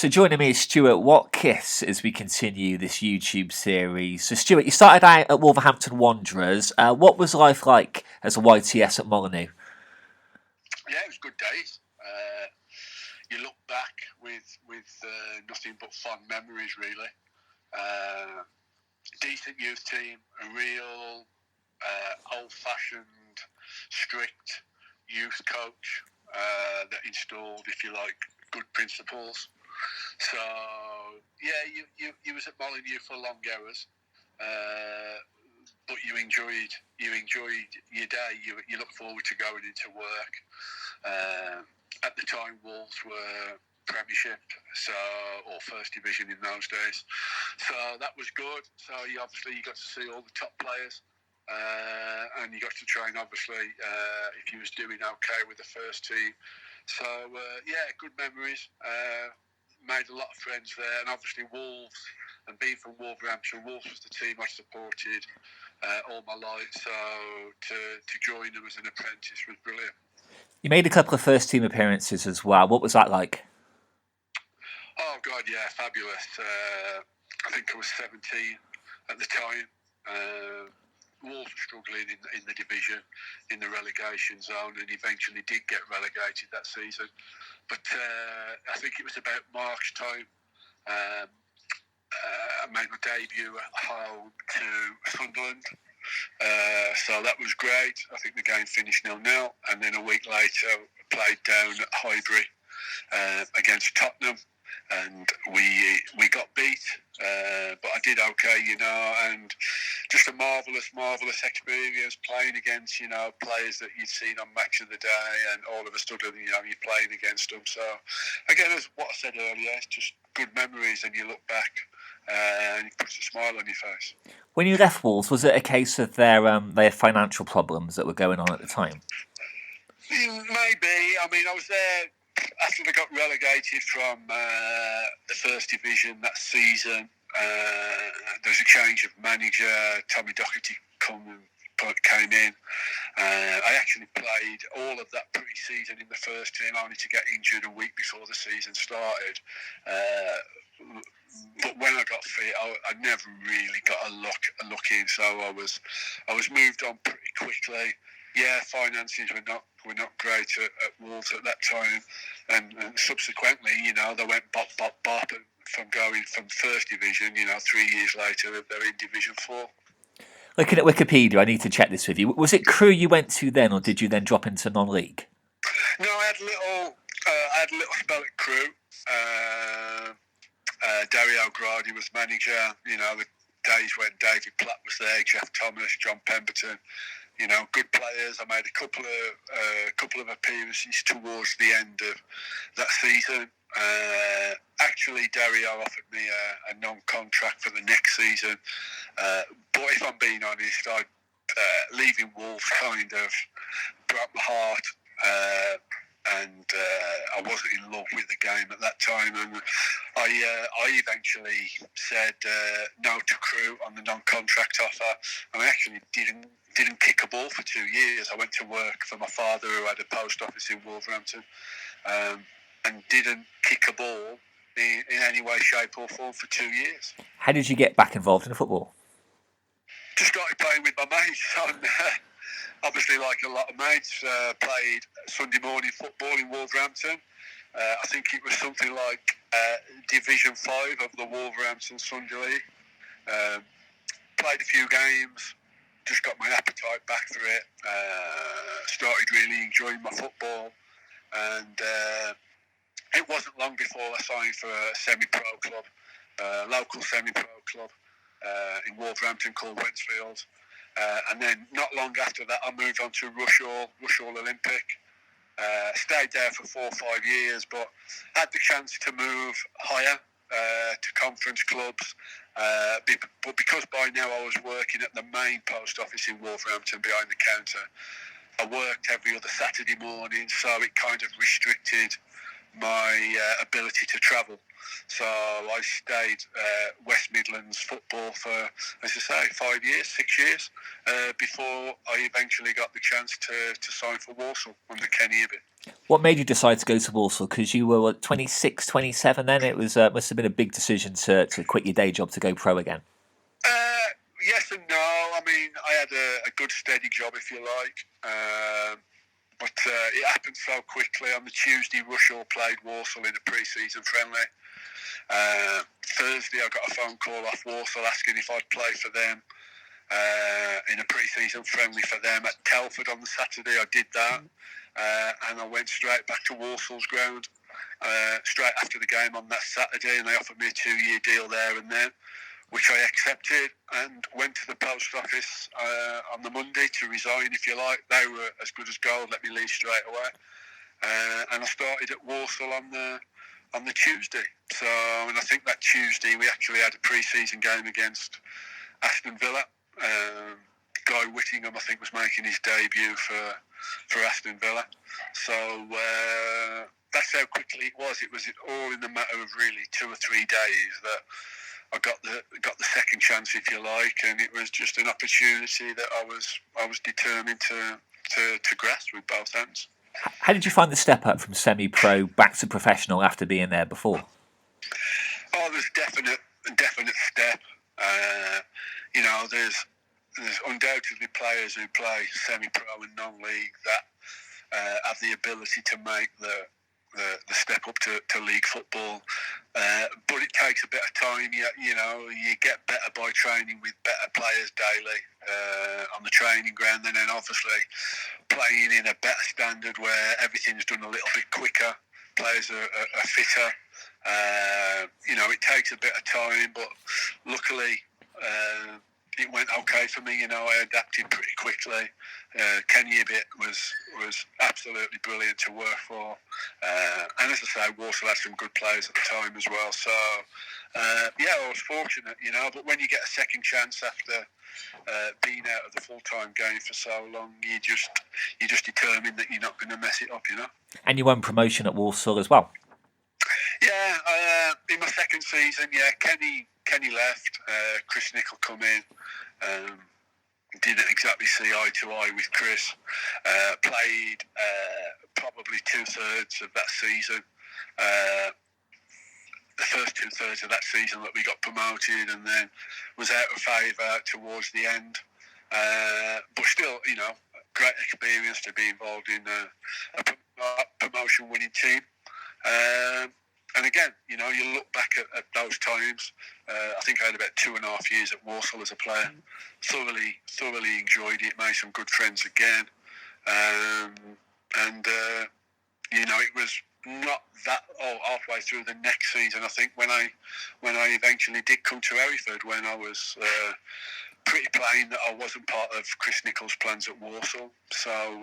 So joining me is Stuart Watkiss as we continue this YouTube series. So Stuart, you started out at Wolverhampton Wanderers. What was life like as a YTS at Molyneux? Yeah, it was good days. You look back with nothing but fond memories, really. Decent youth team, a real old-fashioned, strict youth coach that installed, if you like, good principles. So yeah, you was at Molyneux for long hours, but you enjoyed your day. You look forward to going into work. At the time, Wolves were Premiership, or First Division in those days. So that was good. So you got to see all the top players, and you got to train, obviously, if you was doing okay with the first team. So yeah, good memories. Made a lot of friends there, and obviously Wolves, and being from Wolverhampton, Wolves was the team I supported all my life. So to join them as an apprentice was brilliant. You made a couple of first team appearances as well. What was that like? Oh God, yeah, fabulous. I think I was 17 at the time. Wolves were struggling in the division, in the relegation zone, and eventually did get relegated that season. But I think it was about March time. I made my debut at home to Sunderland. So that was great. I think the game finished 0-0, and then a week later played down at Highbury against Tottenham, and we got beat, but I did okay, and just a marvellous experience playing against, players that you'd seen on Match of the Day, and all of a sudden, you're playing against them. So, again, as what I said earlier, it's just good memories, and you look back and it puts a smile on your face. When you left Wolves, was it a case of their financial problems that were going on at the time? Maybe. I mean, I was there after they got relegated from the First Division that season. There was a change of manager. Tommy Docherty came in. I actually played all of that pre-season in the first team, only to get injured a week before the season started. But when I got fit, I never really got a look in. So I was moved on pretty quickly. Yeah, finances were not great at Wolves at that time, and subsequently, they went bop, and from going from First Division, 3 years later, they're in Division 4. Looking at Wikipedia, I need to check this with you. Was it Crewe you went to then, or did you then drop into non-league? No, I had a little spell at Crewe. Dario Gradi was manager. The days when David Platt was there, Jeff Thomas, John Pemberton. Good players. I made a couple of appearances towards the end of that season. Actually, Dario offered me a non-contract for the next season. But if I'm being honest, leaving Wolves kind of broke my heart. And I wasn't in love with the game at that time, and I eventually said no to Crewe on the non-contract offer. I actually didn't kick a ball for 2 years. I went to work for my father, who had a post office in Wolverhampton, and didn't kick a ball in any way, shape or form for 2 years. How did you get back involved in football? Just started playing with my mates. Obviously, like a lot of mates, played Sunday morning football in Wolverhampton. I think it was something like Division 5 of the Wolverhampton Sunday League. Played a few games, just got my appetite back for it. Started really enjoying my football, and it wasn't long before I signed for a semi-pro club, local semi-pro club in Wolverhampton called Mansfield. And then not long after that, I moved on to Rushall Olympic. Stayed there for 4 or 5 years, but had the chance to move higher to conference clubs. But because by now I was working at the main post office in Wolverhampton behind the counter, I worked every other Saturday morning, so it kind of restricted ability to travel. So I stayed West Midlands football for, as I say, 5 years, 6 years, before I eventually got the chance to sign for Walsall under Kenny Ibbott. What made you decide to go to Walsall? Because you were 26, 27 then. It was must have been a big decision to quit your day job to go pro again. Yes and no. I mean, I had a good steady job, if you like. But it happened so quickly. On the Tuesday, Rushall played Walsall in a pre-season friendly. Thursday, I got a phone call off Walsall asking if I'd play for them in a pre-season friendly for them at Telford on the Saturday. I did that, and I went straight back to Walsall's ground straight after the game on that Saturday, and they offered me a 2-year deal there and then, which I accepted, and went to the post office on the Monday to resign, if you like. They were as good as gold, let me leave straight away. And I started at Walsall on the Tuesday. So, and I think that Tuesday we actually had a pre-season game against Aston Villa. Guy Whittingham, I think, was making his debut for Aston Villa. So that's how quickly it was. It was all in the matter of really 2 or 3 days that I got the second chance, if you like, and it was just an opportunity that I was determined to grasp with both hands. How did you find the step up from semi-pro back to professional after being there before? Oh, there's a definite step. There's undoubtedly players who play semi-pro and non-league that have the ability to make the step up to league football, but it takes a bit of time. You get better by training with better players daily on the training ground, and then obviously playing in a better standard where everything's done a little bit quicker. Players are fitter. It takes a bit of time, but luckily it went okay for me. I adapted pretty quickly. Kenny Ibbott was absolutely brilliant to work for, and as I say, Walsall had some good players at the time as well. So I was fortunate, But when you get a second chance after being out of the full-time game for so long, you just determined that you're not going to mess it up, And you won promotion at Walsall as well. Yeah, in my second season, Kenny left, Chris Nichol come in. Didn't exactly see eye to eye with Chris. Played probably 2/3 of that season. The first 2/3 of that season that we got promoted, and then was out of favour towards the end. But still, great experience to be involved in a promotion-winning team. And again, you look back at those times. I think I had about 2.5 years at Walsall as a player. Thoroughly enjoyed it. Made some good friends again. It was not that halfway through the next season. I think when I eventually did come to Hereford, when I was pretty plain that I wasn't part of Chris Nichol's plans at Walsall. So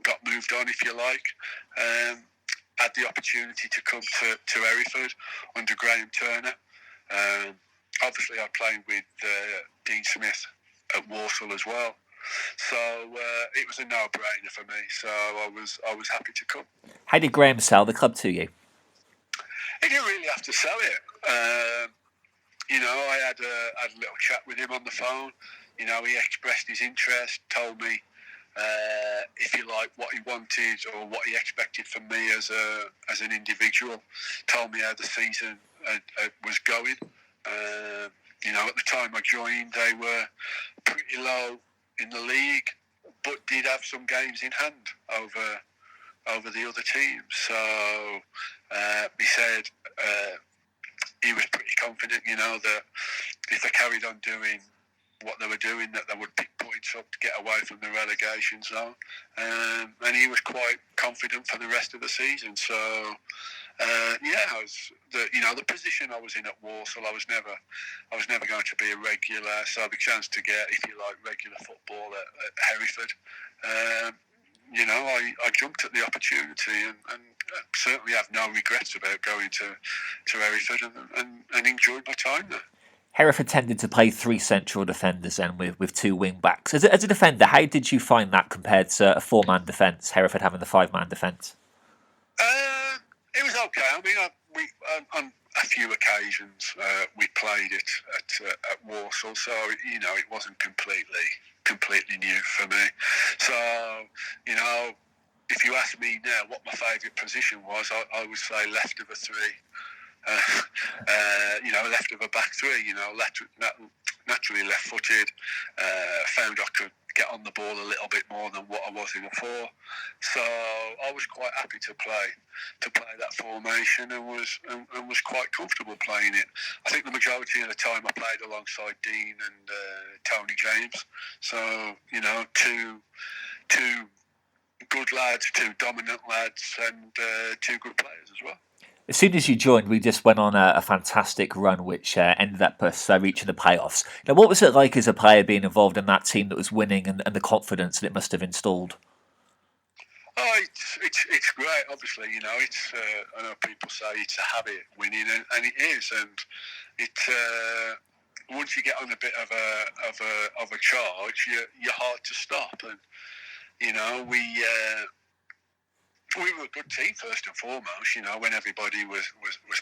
got moved on, if you like. Had the opportunity to come to Hereford under Graham Turner. Obviously, I played with Dean Smith at Walsall as well, so it was a no-brainer for me. So I was happy to come. How did Graham sell the club to you? He didn't really have to sell it. I had a little chat with him on the phone. He expressed his interest, told me, if you like, what he wanted or what he expected from me as an individual. Told me how the season was going. At the time I joined, they were pretty low in the league, but did have some games in hand over the other teams. So he said he was pretty confident, that if they carried on doing what they were doing, that they would pick points up to get away from the relegation zone, and he was quite confident for the rest of the season. So the position I was in at Walsall, I was never going to be a regular, so I had a chance to get, if you like, regular football at Hereford. I jumped at the opportunity and certainly have no regrets about going to Hereford and enjoyed my time there. Hereford tended to play 3 central defenders then with 2 wing backs. As a defender, how did you find that compared to a 4-man defence, Hereford having the 5-man defence? It was okay. I mean, we on a few occasions we played it at Walsall, so it wasn't completely new for me. So if you ask me now what my favourite position was, I would say left of a three. Left of a back three. Naturally left-footed. Found I could get on the ball a little bit more than what I was in a four. So I was quite happy to play that formation and was quite comfortable playing it. I think the majority of the time I played alongside Dean and Tony James. So two good lads, two dominant lads, and two good players as well. As soon as you joined, we just went on a fantastic run, which ended up us reaching the playoffs. Now, what was it like as a player being involved in that team that was winning and the confidence that it must have installed? Oh, it's great. Obviously, it's. I know people say it's a habit winning, and it is. And it once you get on a bit of a charge, you're hard to stop. And we were a good team first and foremost. When everybody was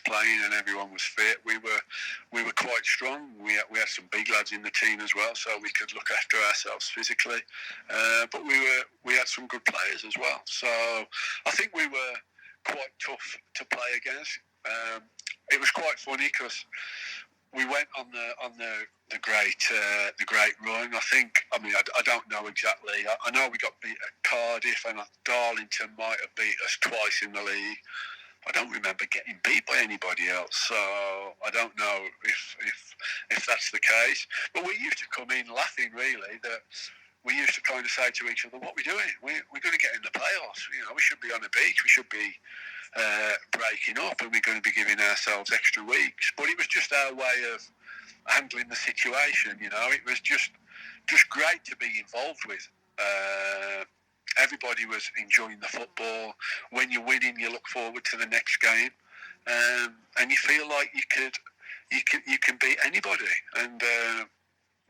playing and everyone was fit, we were quite strong. We had some big lads in the team as well, so we could look after ourselves physically. But we had some good players as well. So I think we were quite tough to play against. It was quite funny because we went on the great run. I don't know exactly. I know we got beat at Cardiff, and Darlington might have beat us twice in the league. I don't remember getting beat by anybody else, so I don't know if that's the case. But we used to come in laughing, really, that we used to kind of say to each other, "What are we doing? We're going to get in the playoffs. We should be on the beach. We should be breaking up, and we're going to be giving ourselves extra weeks." But it was just our way of handling the situation. It was just great to be involved with. Everybody was enjoying the football. When you're winning, you look forward to the next game, and you feel like you can beat anybody. And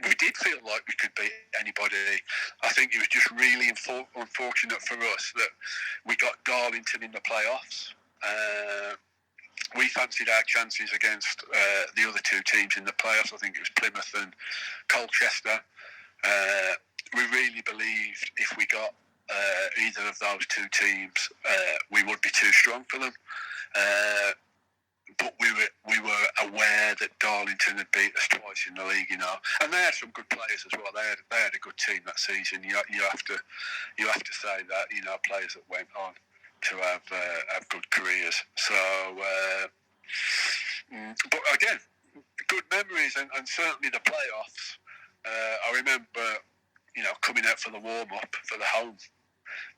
we did feel like we could beat anybody. I think it was just really unfortunate for us that we got Darlington in the playoffs. We fancied our chances against the other two teams in the playoffs. I think it was Plymouth and Colchester. We really believed if we got either of those two teams, we would be too strong for them. But we were aware that Darlington had beat us twice in the league, and they had some good players as well. They had a good team that season. You have to say that players that went on to have good careers. So, but again, good memories, and certainly the playoffs. I remember, coming out for the warm up for the home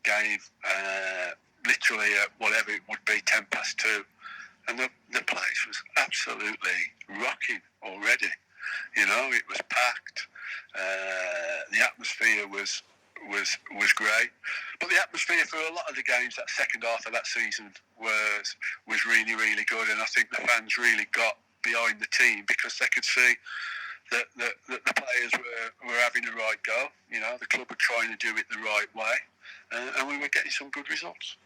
game, literally at whatever it would be, 2:10. And the place was absolutely rocking already. It was packed. The atmosphere was great. But the atmosphere for a lot of the games, that second half of that season, was really, really good. And I think the fans really got behind the team because they could see that the players were having a right go. The club were trying to do it the right way. And we were getting some good results.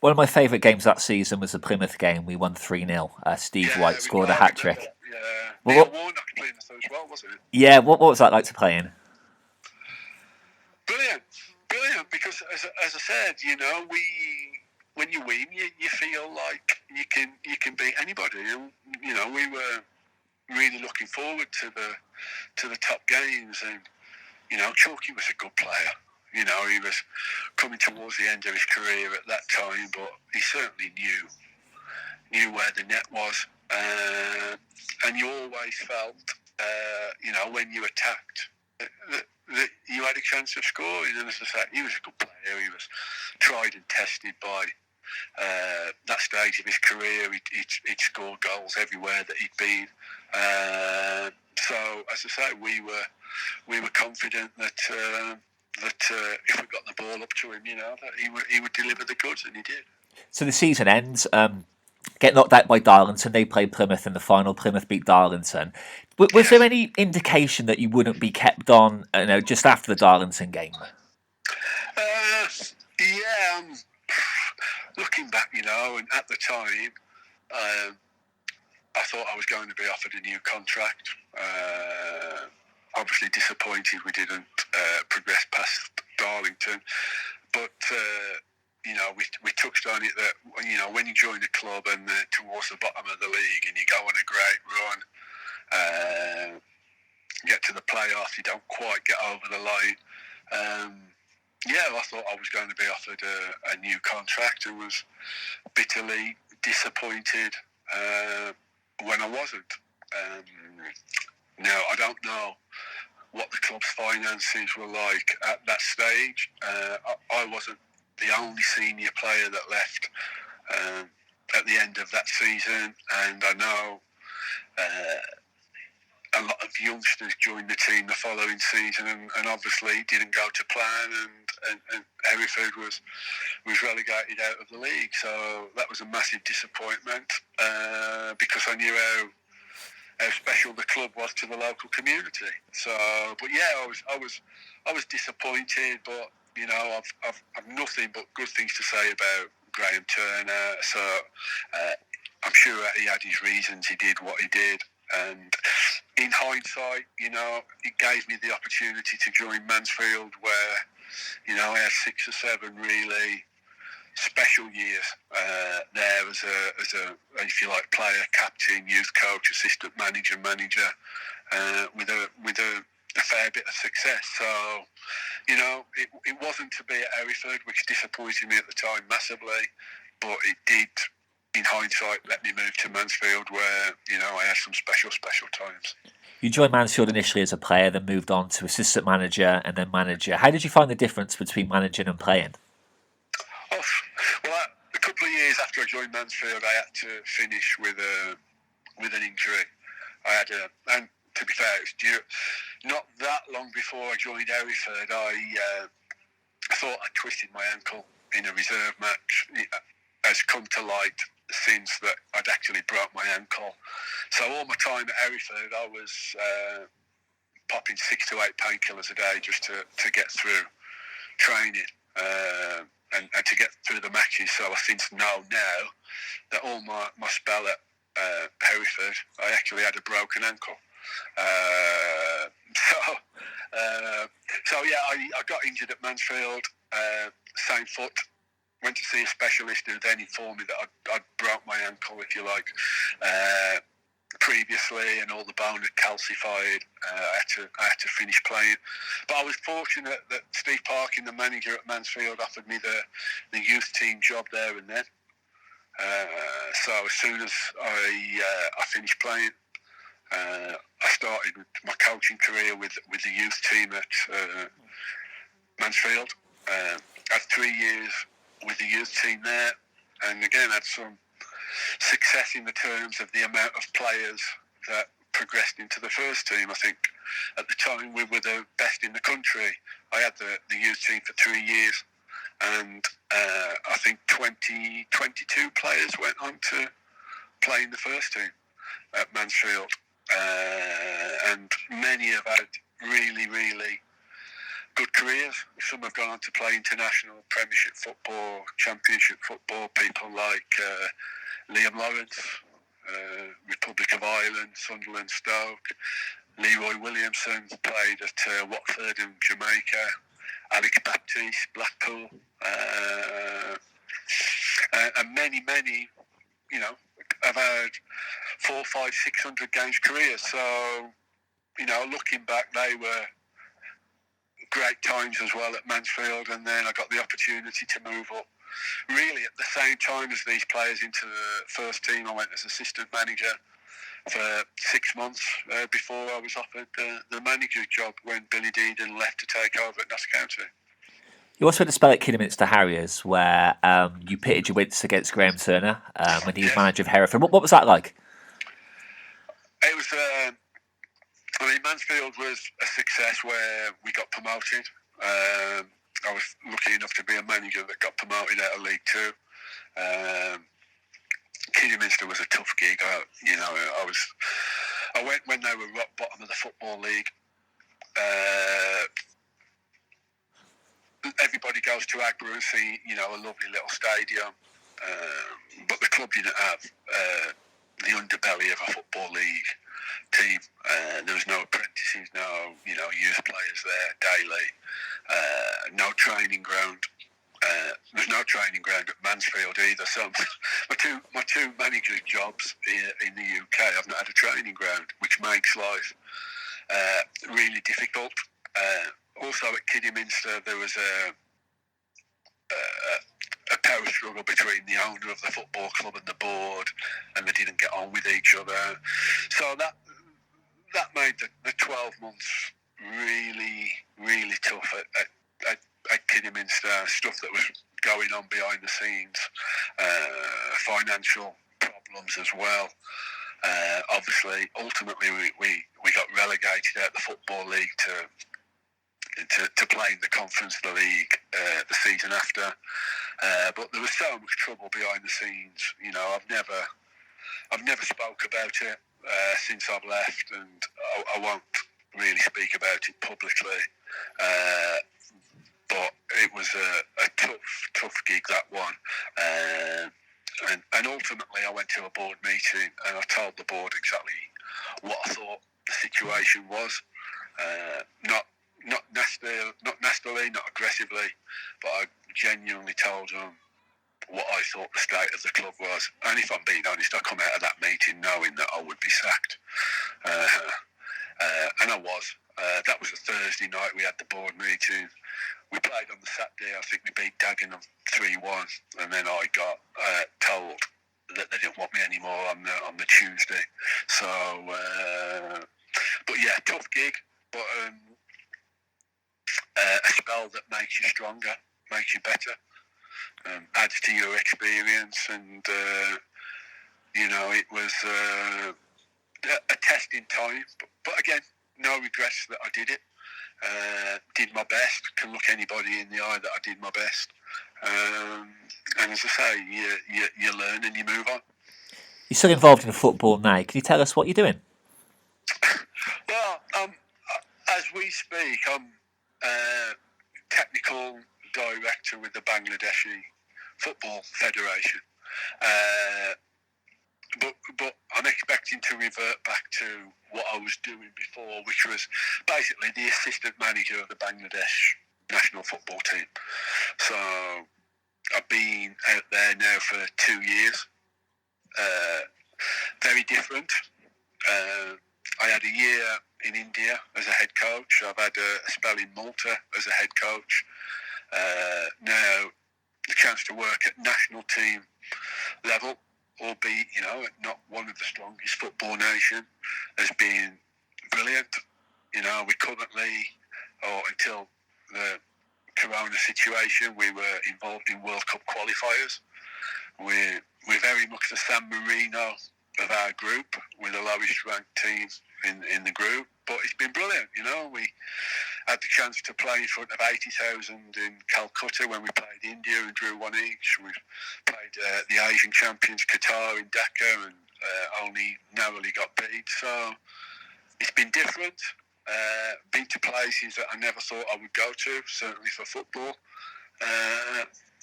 One of my favourite games that season was the Plymouth game. We won 3-0. Steve White scored a hat-trick. Yeah. Neil Warnock playing us as well, wasn't it? Yeah, what was that like to play in? Brilliant, because as I said, when you win, you feel like you can beat anybody. And, we were really looking forward to the top games, and Chalky was a good player. He was coming towards the end of his career at that time, but he certainly knew where the net was. And you always felt, when you attacked, that you had a chance of scoring. And as I said, he was a good player. He was tried and tested by that stage of his career. He'd scored goals everywhere that he'd been. So, as I say, we were confident that if we got the ball up to him, that he would deliver the goods, and he did. So the season ends. Get knocked out by Darlington. They played Plymouth in the final. Plymouth beat Darlington. Was there any indication that you wouldn't be kept on, just after the Darlington game? looking back, and at the time, I thought I was going to be offered a new contract. Obviously disappointed we didn't progress past Darlington, but we touched on it that when you join a club and towards the bottom of the league and you go on a great run, get to the playoffs, you don't quite get over the line. I thought I was going to be offered a new contract and was bitterly disappointed when I wasn't. Now, I don't know what the club's finances were like at that stage. I wasn't the only senior player that left at the end of that season, and I know a lot of youngsters joined the team the following season, and obviously didn't go to plan, and Hereford was relegated out of the league. So that was a massive disappointment because I knew how special the club was to the local community. So, but yeah, I was disappointed, but I've nothing but good things to say about Graham Turner. So I'm sure he had his reasons. He did what he did, and in hindsight, it gave me the opportunity to join Mansfield, where I had 6 or 7 really special years there as a if you like, player, captain, youth coach, assistant manager, with a fair bit of success. So it wasn't to be at Hereford, which disappointed me at the time massively, but it did, in hindsight, let me move to Mansfield, where I had some special times. You joined Mansfield initially as a player, then moved on to assistant manager and then manager. How did you find the difference between managing and playing? Well, a couple of years after I joined Mansfield, I had to finish with an injury. And to be fair, it was not that long before I joined Hereford. I thought I twisted my ankle in a reserve match. It has come to light since that I'd actually broke my ankle. So all my time at Hereford, I was popping 6 to 8 painkillers a day just to get through training. And to get through the matches. So I since know now that all my spell at Hereford, I actually had a broken ankle. I got injured at Mansfield, same foot. Went to see a specialist who then informed me that I'd broke my ankle, if you like, previously, and all the bone had calcified. I had to finish playing, but I was fortunate that Steve Parkin, the manager at Mansfield, offered me the youth team job there and then. So as soon as I finished playing, I started my coaching career with the youth team at Mansfield. Had 3 years with the youth team there, and again had some success in the terms of the amount of players that progressed into the first team. I think at the time we were the best in the country. I had the youth team for 3 years, and I think 22 players went on to play in the first team at Mansfield, and many have had really, really good careers. Some have gone on to play international, Premiership football, Championship football. People like Liam Lawrence, Republic of Ireland, Sunderland, Stoke. Leroy Williamson played at Watford in Jamaica. Alex Baptiste, Blackpool, and many, have had 400, 500, 600 games careers. So, looking back, they were great times as well at Mansfield, and then I got the opportunity to move up really at the same time as these players into the first team. I went as assistant manager for 6 months before I was offered the manager's job when Billy Deedon left to take over at Notts County. You also had a spell at Kidderminster Harriers where you pitted your wits against Graham Turner when he was manager of Hereford. What was that like? It was, Mansfield was a success where we got promoted. I was lucky enough to be a manager that got promoted out of League Two. Kidderminster was a tough gig. I went when they were rock bottom of the Football League. Everybody goes to Agborough and see, a lovely little stadium. but the club didn't have the underbelly of a football league team. There was no apprentices, no youth players there daily. No training ground. There's no training ground at Mansfield either. So my two managers' jobs in the UK, I've not had a training ground, which makes life really difficult. Also at Kidderminster, there was a power struggle between the owner of the football club and the board, and they didn't get on with each other. So that made the 12 months really, really tough at Kidderminster. Stuff that was going on behind the scenes, financial problems as well. Obviously, ultimately, we got relegated out of the Football League to play in the Conference League the season after. But there was so much trouble behind the scenes. I've never spoke about it since I've left, and I won't really speak about it publicly. But it was a tough gig, that one. And ultimately, I went to a board meeting and I told the board exactly what I thought the situation was. Not nastily, not aggressively, but I genuinely told them what I thought the state of the club was. And if I'm being honest, I come out of that meeting knowing that I would be sacked. And I was. That was a Thursday night. We had the board meeting. We played on the Saturday. I think we beat Dagenham 3-1, and then I got told that they didn't want me anymore on the Tuesday. So, but yeah, tough gig, but a spell that makes you stronger, makes you better, adds to your experience, and it was a testing time. But again, no regrets that I did it. Did my best. Can look anybody in the eye that I did my best. And as I say, you learn and you move on. You're still involved in football now. Can you tell us what you're doing? Well, as we speak, I'm technical director with the Bangladeshi Football Federation. But I'm expecting to revert back to what I was doing before, which was basically the assistant manager of the Bangladesh national football team. So I've been out there now for 2 years. Very different. I had a year in India as a head coach. I've had a spell in Malta as a head coach. Now the chance to work at national team level, albeit, not one of the strongest football nation, has been brilliant. We currently, or until the Corona situation, we were involved in World Cup qualifiers. We're very much the San Marino of our group. We're the lowest ranked team in the group, but it's been brilliant. We had the chance to play in front of 80,000 in Calcutta when we played India and drew one each. We played the Asian champions Qatar in Dhaka and only narrowly got beat. So it's been different. Been to places that I never thought I would go to, certainly for football.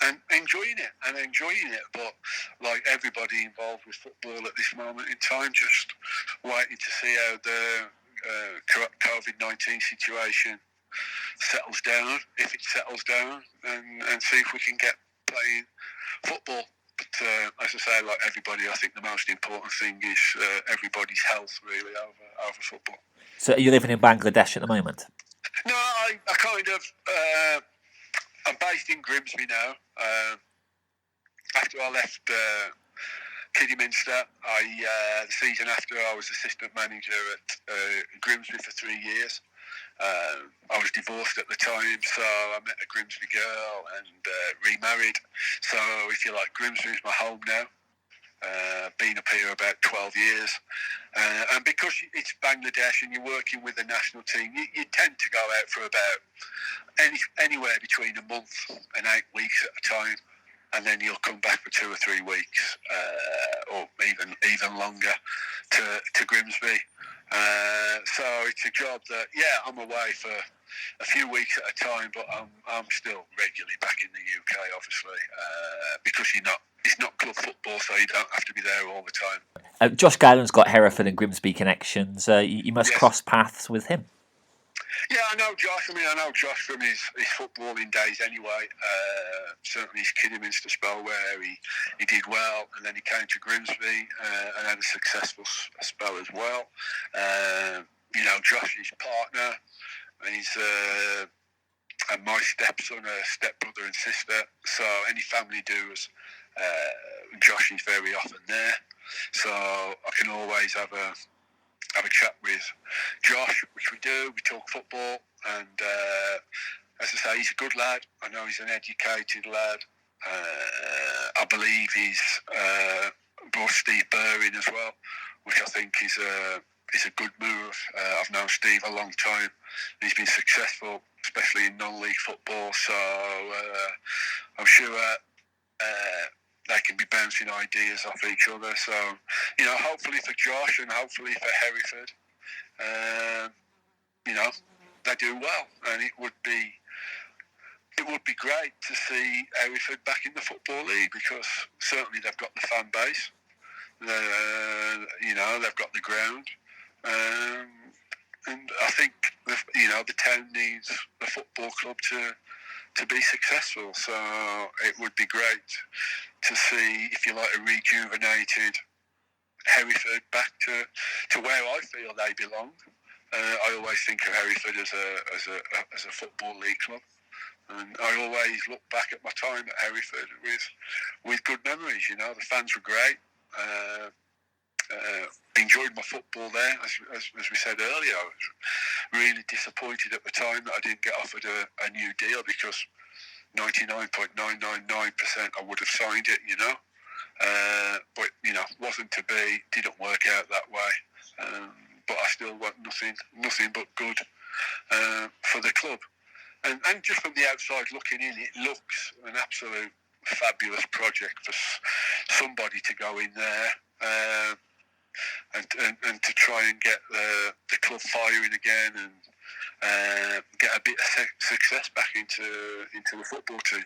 And enjoying it, but like everybody involved with football at this moment in time, just waiting to see how the COVID-19 situation settles down, if it settles down, and see if we can get playing football. But as I say, like everybody, I think the most important thing is everybody's health, really, over football. So are you living in Bangladesh at the moment? No, I kind of... I'm based in Grimsby now. After I left Kidderminster, the season after, I was assistant manager at Grimsby for 3 years. I was divorced at the time, so I met a Grimsby girl and remarried. So, if you like, Grimsby is my home now. Been up here about 12 years. And because it's Bangladesh and you're working with the national team, you tend to go out for about anywhere between a month and 8 weeks at a time, and then you'll come back for 2 or 3 weeks, or even longer to Grimsby. So it's a job that, I'm away for a few weeks at a time, but I'm still regularly back in the UK, obviously, because you're not it's not club football, so you don't have to be there all the time. Josh Guyland's got Hereford and Grimsby connections. You must Yes. cross paths with him. Yeah, I know Josh. I know Josh from his footballing days anyway. Certainly his Kidderminster spell where he did well, and then he came to Grimsby and had a successful spell as well. Josh is partner, and he's and my stepson, stepbrother and sister. So any family doers, Josh is very often there. So I can always have a chat with Josh, which we do. We talk football, and as I say, he's a good lad. I know he's an educated lad. I believe he's brought Steve Burr in as well, which I think is a good move. I've known Steve a long time. He's been successful, especially in non-league football. So I'm sure they can be bouncing ideas off each other. So, hopefully for Josh and hopefully for Hereford, they do well, and it would be great to see Hereford back in the Football League, because certainly they've got the fan base, they've got the ground, and I think the town needs the football club to be successful. So it would be great to see, if you like, a rejuvenated Hereford back to where I feel they belong. I always think of Hereford as a football league club, and I always look back at my time at Hereford with good memories. The fans were great. Enjoyed my football there, as we said earlier. I was really disappointed at the time that I didn't get offered a new deal, because 99.999% I would have signed it, but wasn't to be, didn't work out that way. But I still want nothing but good for the club. And just from the outside looking in, it looks an absolute fabulous project for somebody to go in there and to try and get the club firing again, and get a bit of success back into the football team.